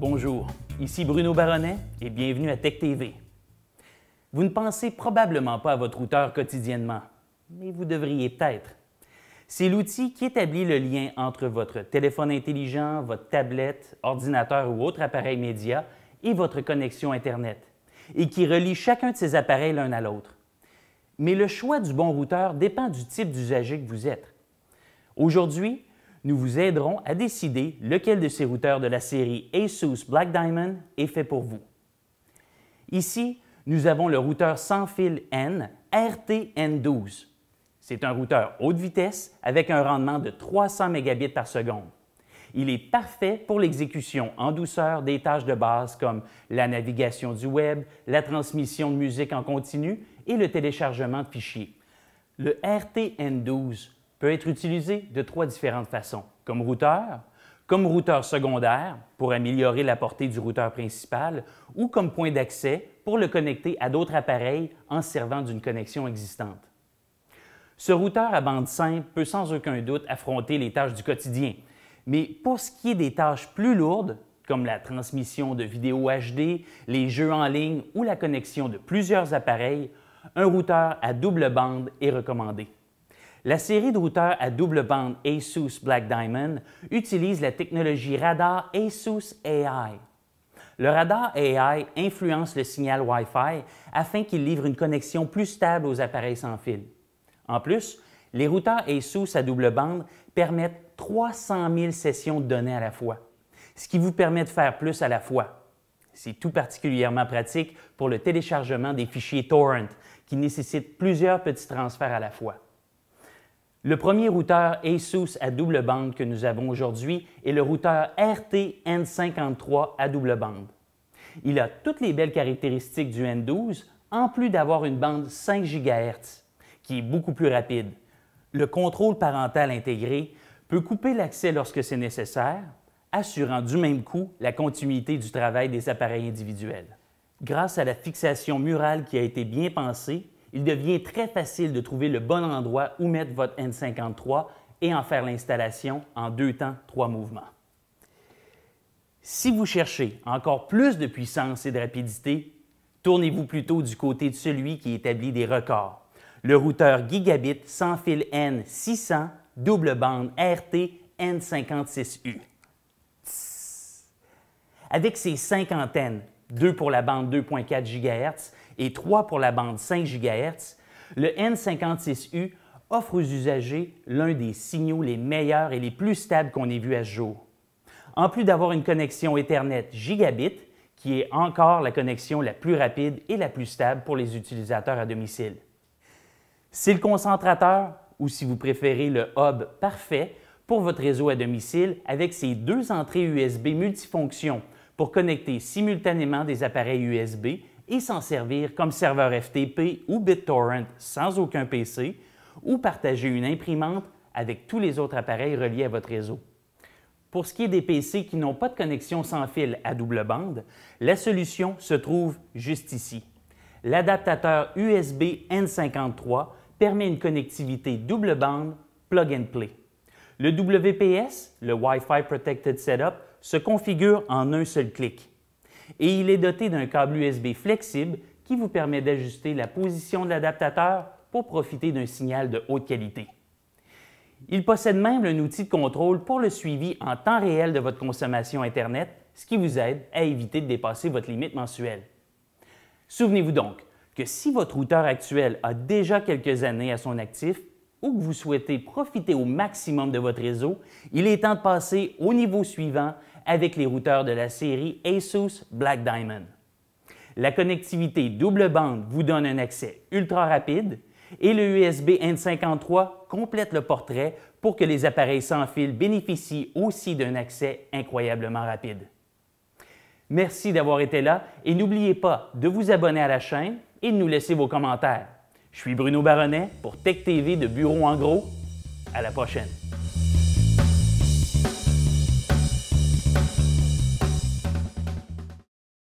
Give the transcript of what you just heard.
Bonjour, ici Bruno Baronnet et bienvenue à Tech TV. Vous ne pensez probablement pas à votre routeur quotidiennement, mais vous devriez peut-être. C'est l'outil qui établit le lien entre votre téléphone intelligent, votre tablette, ordinateur ou autre appareil média et votre connexion Internet, et qui relie chacun de ces appareils l'un à l'autre. Mais le choix du bon routeur dépend du type d'usager que vous êtes. Aujourd'hui, nous vous aiderons à décider lequel de ces routeurs de la série ASUS Black Diamond est fait pour vous. Ici, nous avons le routeur sans fil N RT-N12. C'est un routeur haute vitesse avec un rendement de 300 Mbps par seconde. Il est parfait pour l'exécution en douceur des tâches de base comme la navigation du web, la transmission de musique en continu et le téléchargement de fichiers. Le RT-N12 peut être utilisé de trois différentes façons, comme routeur secondaire pour améliorer la portée du routeur principal ou comme point d'accès pour le connecter à d'autres appareils en servant d'une connexion existante. Ce routeur à bande simple peut sans aucun doute affronter les tâches du quotidien, mais pour ce qui est des tâches plus lourdes, comme la transmission de vidéos HD, les jeux en ligne ou la connexion de plusieurs appareils, un routeur à double bande est recommandé. La série de routeurs à double bande ASUS Black Diamond utilise la technologie radar ASUS AI. Le radar AI influence le signal Wi-Fi afin qu'il livre une connexion plus stable aux appareils sans fil. En plus, les routeurs ASUS à double bande permettent 300 000 sessions de données à la fois, ce qui vous permet de faire plus à la fois. C'est tout particulièrement pratique pour le téléchargement des fichiers torrent qui nécessitent plusieurs petits transferts à la fois. Le premier routeur ASUS à double bande que nous avons aujourd'hui est le routeur RT-N53 à double bande. Il a toutes les belles caractéristiques du N12, en plus d'avoir une bande 5 GHz, qui est beaucoup plus rapide. Le contrôle parental intégré peut couper l'accès lorsque c'est nécessaire, assurant du même coup la continuité du travail des appareils individuels. Grâce à la fixation murale qui a été bien pensée, il devient très facile de trouver le bon endroit où mettre votre N53 et en faire l'installation en 2 temps, 3 mouvements. Si vous cherchez encore plus de puissance et de rapidité, tournez-vous plutôt du côté de celui qui établit des records, le routeur Gigabit sans fil N600 double bande RT-N56U. Avec ses 5 antennes, 2 pour la bande 2.4 GHz et 3 pour la bande 5 GHz, le N56U offre aux usagers l'un des signaux les meilleurs et les plus stables qu'on ait vus à ce jour. En plus d'avoir une connexion Ethernet Gigabit, qui est encore la connexion la plus rapide et la plus stable pour les utilisateurs à domicile. C'est le concentrateur, ou si vous préférez le hub parfait, pour votre réseau à domicile avec ses 2 entrées USB multifonctions pour connecter simultanément des appareils USB et s'en servir comme serveur FTP ou BitTorrent sans aucun PC ou partager une imprimante avec tous les autres appareils reliés à votre réseau. Pour ce qui est des PC qui n'ont pas de connexion sans fil à double bande, la solution se trouve juste ici. L'adaptateur USB N53 permet une connectivité double bande plug and play. Le WPS, le Wi-Fi Protected Setup, se configure en un seul clic. Et il est doté d'un câble USB flexible qui vous permet d'ajuster la position de l'adaptateur pour profiter d'un signal de haute qualité. Il possède même un outil de contrôle pour le suivi en temps réel de votre consommation Internet, ce qui vous aide à éviter de dépasser votre limite mensuelle. Souvenez-vous donc que si votre routeur actuel a déjà quelques années à son actif ou que vous souhaitez profiter au maximum de votre réseau, il est temps de passer au niveau suivant avec les routeurs de la série ASUS Black Diamond. La connectivité double bande vous donne un accès ultra rapide et le USB N53 complète le portrait pour que les appareils sans fil bénéficient aussi d'un accès incroyablement rapide. Merci d'avoir été là et n'oubliez pas de vous abonner à la chaîne et de nous laisser vos commentaires. Je suis Bruno Baronnet pour Tech TV de Bureau en gros. À la prochaine!